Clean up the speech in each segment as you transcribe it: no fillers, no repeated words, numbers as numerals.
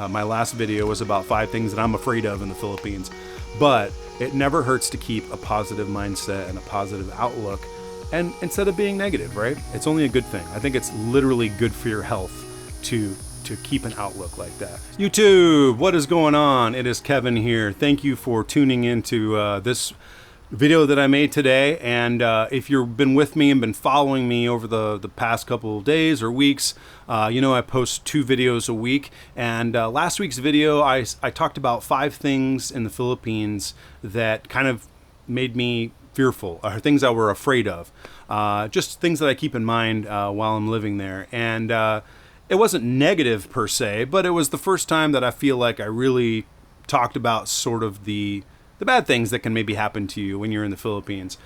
My last video was about 5 things that I'm afraid of in the Philippines. But it never hurts to keep a positive mindset and a positive outlook, and instead of being negative, right? It's only a good thing. I think it's literally good for your health to keep an outlook like that. YouTube, what is going on? It is Kevin here. Thank you for tuning into this video that I made today. And if you've been with me and been following me over the past couple of days or weeks, you know I post 2 videos a week. And last week's video, I talked about 5 things in the Philippines that kind of made me fearful, or things I were afraid of. Just things that I keep in mind while I'm living there. And it wasn't negative per se, but it was the first time that I feel like I really talked about sort of the bad things that can maybe happen to you when you're in the Philippines.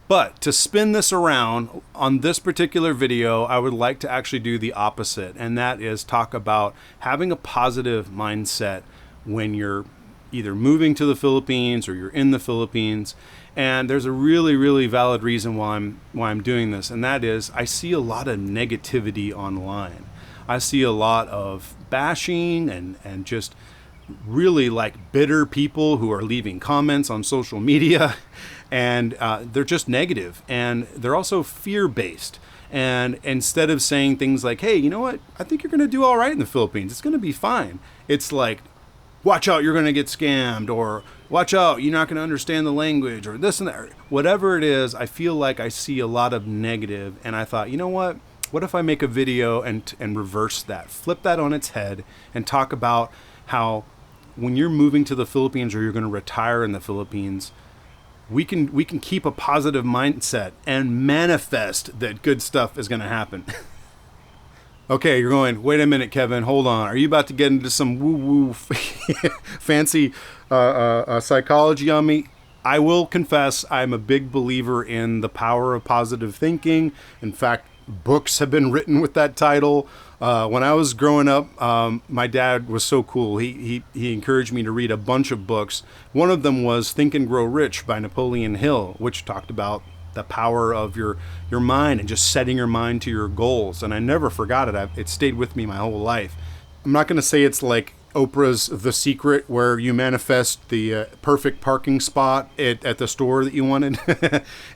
But to spin this around, on this particular video, I would like to actually do the opposite, and that is talk about having a positive mindset when you're either moving to the Philippines or you're in the Philippines. And there's a really, really valid reason why I'm doing this, and that is I see a lot of negativity online. I see a lot of bashing and just really like bitter people who are leaving comments on social media, and they're just negative, and they're also fear-based. And instead of saying things like, hey, you know what, I think you're going to do all right in the Philippines, it's going to be fine, it's like, watch out, you're going to get scammed, or watch out, you're not going to understand the language, or this and that, whatever it is. I feel like I see a lot of negative, and I thought, you know what if I make a video and reverse that, flip that on its head, and talk about how when you're moving to the Philippines or you're going to retire in the Philippines, we can keep a positive mindset and manifest that good stuff is going to happen. Okay, you're going, wait a minute, Kevin, hold on. Are you about to get into some woo-woo fancy psychology on me? I will confess I'm a big believer in the power of positive thinking. In fact, books have been written with that title. When I was growing up, my dad was so cool. He encouraged me to read a bunch of books. One of them was Think and Grow Rich by Napoleon Hill, which talked about the power of your mind and just setting your mind to your goals. And I never forgot it. It stayed with me my whole life. I'm not going to say it's like Oprah's The Secret, where you manifest the perfect parking spot at the store that you wanted.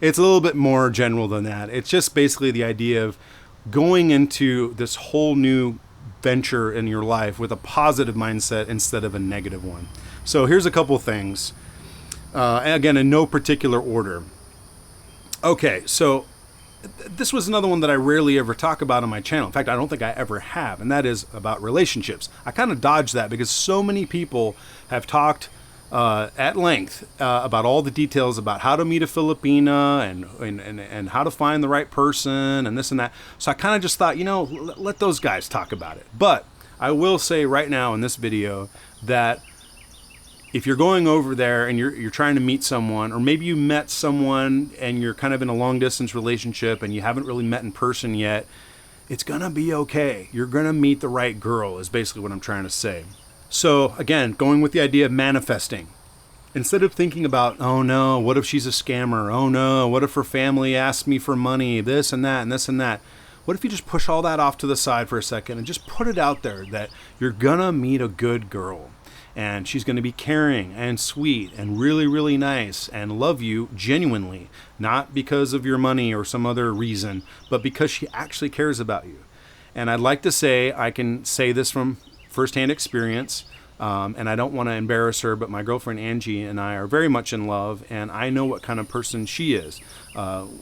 It's a little bit more general than that. It's just basically the idea of going into this whole new venture in your life with a positive mindset instead of a negative one. So here's a couple things. Again, in no particular order. Okay, so this was another one that I rarely ever talk about on my channel. In fact, I don't think I ever have, and that is about relationships. I kind of dodged that because so many people have talked at length about all the details about how to meet a Filipina and how to find the right person and this and that. So I kind of just thought, you know, let those guys talk about it. But I will say right now in this video that if you're going over there and you're trying to meet someone, or maybe you met someone and you're kind of in a long distance relationship and you haven't really met in person yet, it's gonna be okay. You're gonna meet the right girl is basically what I'm trying to say. So again, going with the idea of manifesting. Instead of thinking about, oh no, what if she's a scammer? Oh no, what if her family asks me for money? This and that and this and that. What if you just push all that off to the side for a second and just put it out there that you're gonna meet a good girl, and she's going to be caring and sweet and really, really nice and love you genuinely, not because of your money or some other reason, but because she actually cares about you. And I'd like to say, I can say this from firsthand experience, and I don't want to embarrass her, but my girlfriend Angie and I are very much in love, and I know what kind of person she is.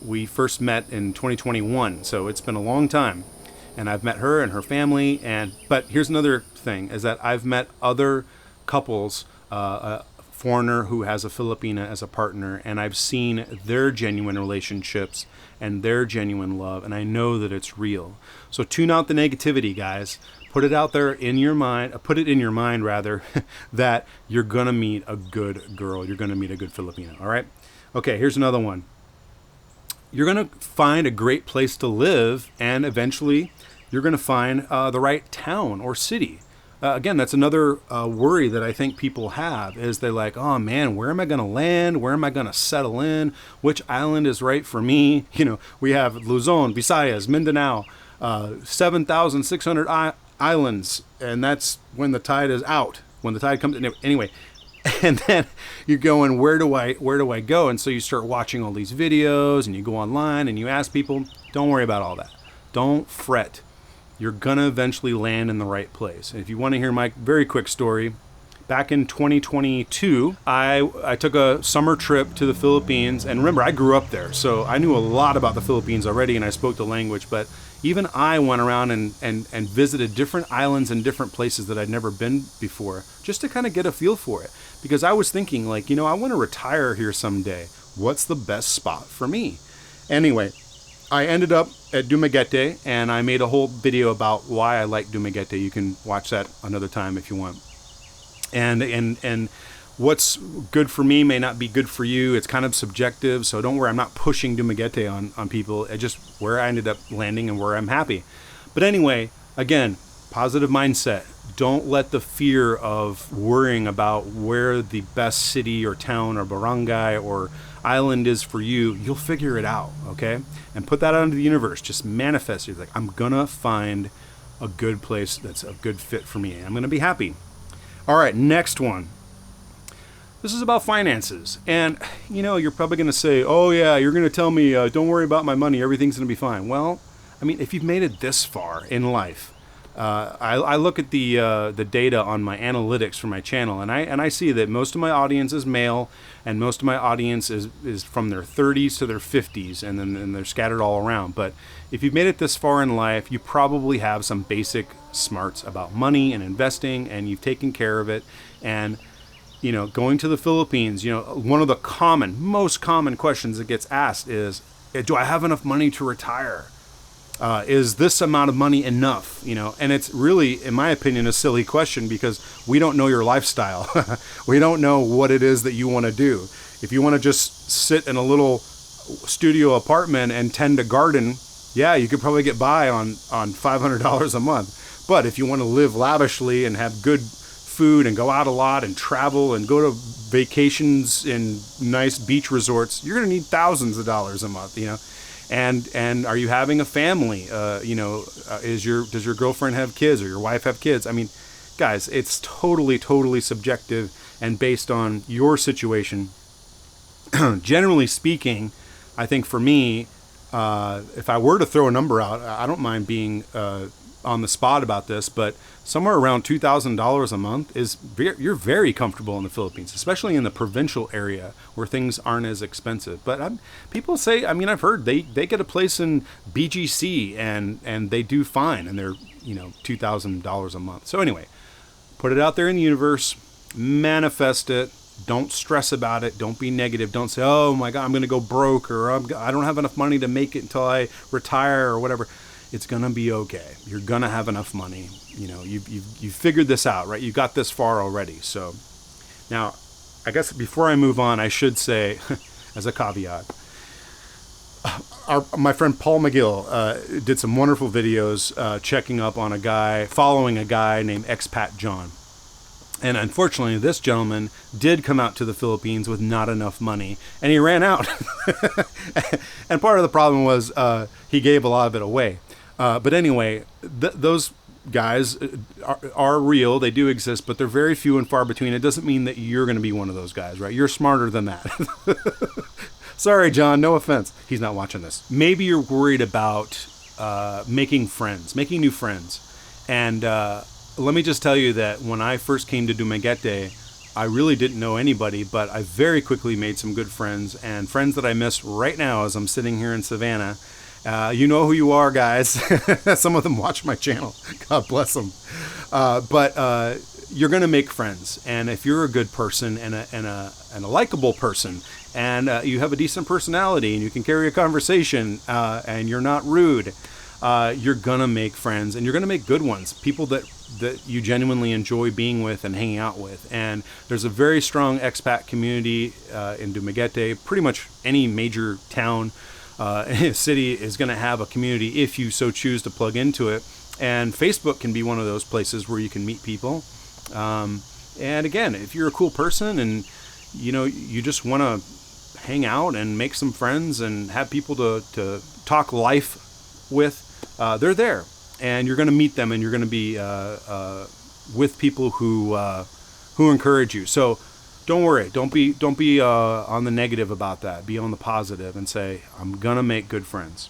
We first met in 2021, so it's been a long time. And I've met her and her family, but here's another thing, is that I've met other couples, a foreigner who has a Filipina as a partner, and I've seen their genuine relationships and their genuine love, and I know that it's real. So tune out the negativity, guys. Put it out there in your mind, put it in your mind rather, that you're gonna meet a good girl, you're gonna meet a good Filipina, all right? Okay, here's another one. You're gonna find a great place to live, and eventually you're gonna find the right town or city. Again, that's another worry that I think people have, is they're like, oh man, where am I going to land? Where am I going to settle in? Which island is right for me? You know, we have Luzon, Visayas, Mindanao, 7,600 islands, and that's when the tide is out. When the tide comes in, anyway. And then you're going, where do I go? And so you start watching all these videos, and you go online and you ask people. Don't worry about all that. Don't fret. You're gonna eventually land in the right place. And if you want to hear my very quick story, back in 2022, I took a summer trip to the Philippines. And remember, I grew up there, so I knew a lot about the Philippines already, and I spoke the language. But even I went around and visited different islands and different places that I'd never been before, just to kind of get a feel for it. Because I was thinking, like, I want to retire here someday. What's the best spot for me? Anyway, I ended up at Dumaguete, and I made a whole video about why I like Dumaguete. You can watch that another time if you want. And what's good for me may not be good for you. It's kind of subjective, so don't worry. I'm not pushing Dumaguete on people. It's just where I ended up landing and where I'm happy. But anyway, again, positive mindset. Don't let the fear of worrying about where the best city or town or barangay or island is for you. You'll figure it out, okay? And put that out into the universe. Just manifest it. Like, I'm gonna find a good place that's a good fit for me. I'm gonna be happy. All right, next one. This is about finances. And, you're probably going to say, oh, yeah, you're going to tell me, don't worry about my money. Everything's going to be fine. Well, I mean, if you've made it this far in life, I look at the data on my analytics for my channel, and I see that most of my audience is male, and most of my audience is from their 30s to their 50s, and then they're scattered all around. But if you've made it this far in life, you probably have some basic smarts about money and investing, and you've taken care of it. And going to the Philippines, one of the most common questions that gets asked is, do I have enough money to retire? Is this amount of money enough? And it's really, in my opinion, a silly question, because we don't know your lifestyle. We don't know what it is that you want to do. If you want to just sit in a little studio apartment and tend a garden, yeah, you could probably get by on $500 a month. But if you want to live lavishly and have good food and go out a lot and travel and go to vacations in nice beach resorts, you're going to need thousands of dollars a month, and are you having a family? Does your girlfriend have kids, or your wife have kids? I mean, guys, it's totally subjective and based on your situation. Generally speaking, I think for me, if I were to throw a number out, I don't mind being on the spot about this, but somewhere around $2,000 a month you're very comfortable in the Philippines, especially in the provincial area where things aren't as expensive. But people say, I've heard they get a place in BGC and they do fine, and they're $2,000 a month. So anyway, put it out there in the universe, manifest it. Don't stress about it. Don't be negative. Don't say, oh my God, I'm going to go broke, or I don't have enough money to make it until I retire, or whatever. It's going to be okay. You're going to have enough money. You've figured this out, right? You got this far already. So now, I guess before I move on, I should say, as a caveat, my friend Paul McGill did some wonderful videos checking up on following a guy named Expat John. And unfortunately, this gentleman did come out to the Philippines with not enough money, and he ran out. And part of the problem was he gave a lot of it away. But anyway, those guys are real. They do exist, but they're very few and far between. It doesn't mean that you're going to be one of those guys, right? You're smarter than that. Sorry, John, no offense. He's not watching this. Maybe you're worried about making new friends. And let me just tell you that when I first came to Dumaguete, I really didn't know anybody, but I very quickly made some good friends, and friends that I miss right now as I'm sitting here in Savannah. You know who you are, guys. Some of them watch my channel. God bless them. But you're going to make friends. And if you're a good person and a likable person, and you have a decent personality, and you can carry a conversation, and you're not rude, you're going to make friends, and you're going to make good ones. People that you genuinely enjoy being with and hanging out with. And there's a very strong expat community in Dumaguete. Pretty much any major town city is going to have a community if you so choose to plug into it. And Facebook can be one of those places where you can meet people. And again, if you're a cool person and you just want to hang out and make some friends and have people to talk life with, they're there. and you're going to meet them, and you're going to be with people who encourage you. So don't worry. Don't be on the negative about that. Be on the positive and say, I'm going to make good friends.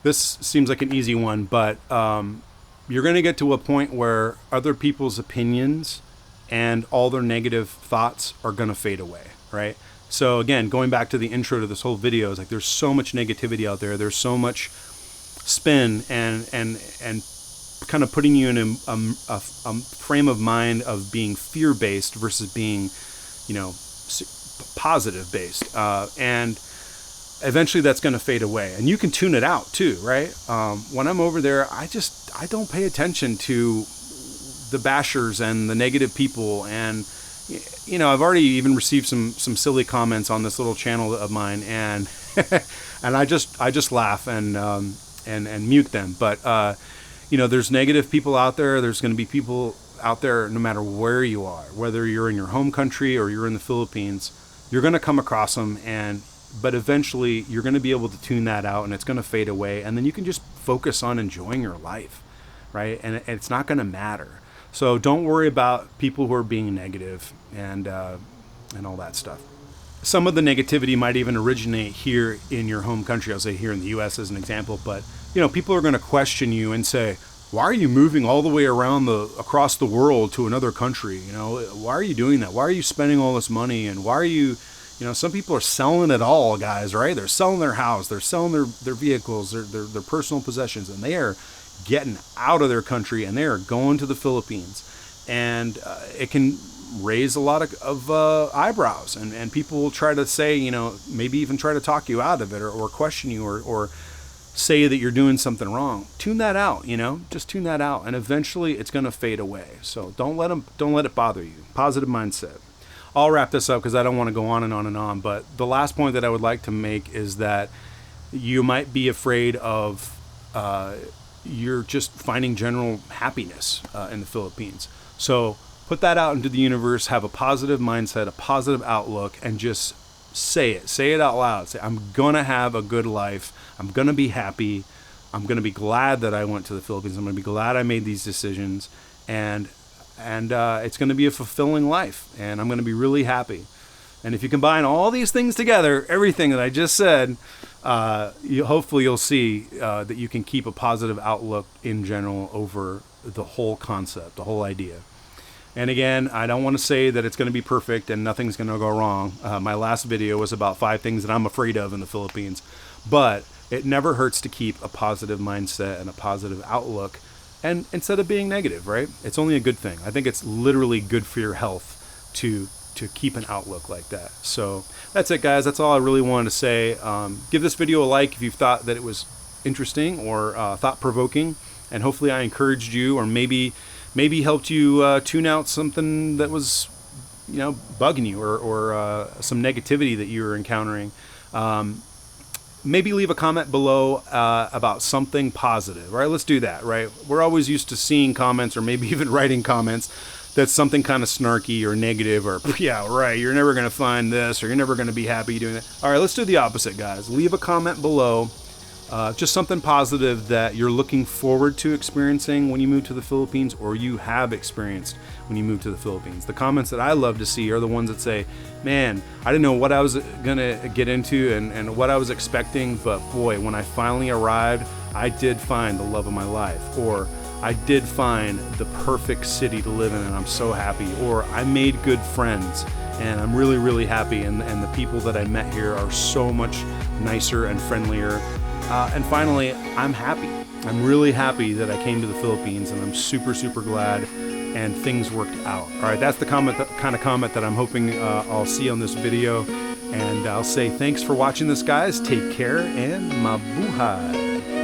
This seems like an easy one, but you're going to get to a point where other people's opinions and all their negative thoughts are going to fade away, right? So again, going back to the intro to this whole video, is like there's so much negativity out there. There's so much spin and kind of putting you in a frame of mind of being fear-based versus being, positive-based. And eventually that's going to fade away, and you can tune it out too, right? When I'm over there, I don't pay attention to the bashers and the negative people, and I've already even received some silly comments on this little channel of mine, and and I just laugh and mute them. But there's negative people out there. There's going to be people out there no matter where you are, whether you're in your home country or you're in the Philippines. You're going to come across them, but eventually you're going to be able to tune that out, and it's going to fade away, and then you can just focus on enjoying your life, right? And it's not going to matter. So don't worry about people who are being negative and all that stuff. Some of the negativity might even originate here in your home country. I'll say here in the U.S. as an example, but people are going to question you and say, "Why are you moving all the way across the world to another country? Why are you doing that? Why are you spending all this money? And why are you?" Some people are selling it all, guys, right? They're selling their house, they're selling their vehicles, their personal possessions, and they are getting out of their country, and they are going to the Philippines. And it can raise a lot of eyebrows, and people will try to say, maybe even try to talk you out of it, or question you, or say that you're doing something wrong. Tune that out, just tune that out, and eventually it's going to fade away. So don't let it bother you. Positive mindset. I'll wrap this up because I don't want to go on and on and on, but the last point that I would like to make is that you might be afraid of you're just finding general happiness in the Philippines. So put that out into the universe, have a positive mindset, a positive outlook, and just say it out loud. Say, I'm going to have a good life. I'm going to be happy. I'm going to be glad that I went to the Philippines. I'm going to be glad I made these decisions, and it's going to be a fulfilling life, and I'm going to be really happy. And if you combine all these things together, everything that I just said, hopefully you'll see that you can keep a positive outlook in general over the whole concept, the whole idea. And again, I don't want to say that it's going to be perfect and nothing's going to go wrong. My last video was about 5 things that I'm afraid of in the Philippines, but it never hurts to keep a positive mindset and a positive outlook, and instead of being negative, right? It's only a good thing. I think it's literally good for your health to keep an outlook like that. So that's it, guys. That's all I really wanted to say. Give this video a like if you thought that it was interesting or thought-provoking, and hopefully I encouraged you, or maybe helped you tune out something that was bugging you, or some negativity that you were encountering. Maybe leave a comment below about something positive. Right? Let's do that. Right? We're always used to seeing comments, or maybe even writing comments that's something kind of snarky or negative, or yeah, right, you're never going to find this, or you're never going to be happy doing that. All right, let's do the opposite, guys. Leave a comment below, just something positive that you're looking forward to experiencing when you move to the Philippines, or you have experienced when you move to the Philippines. The comments that I love to see are the ones that say, man, I didn't know what I was going to get into and what I was expecting, but boy, when I finally arrived, I did find the love of my life, or I did find the perfect city to live in, and I'm so happy. Or I made good friends, and I'm really, really happy, and the people that I met here are so much nicer and friendlier. And finally, I'm happy. I'm really happy that I came to the Philippines, and I'm super, super glad, and things worked out. All right, that's the kind of comment that I'm hoping I'll see on this video. And I'll say thanks for watching this, guys. Take care, and mabuhay.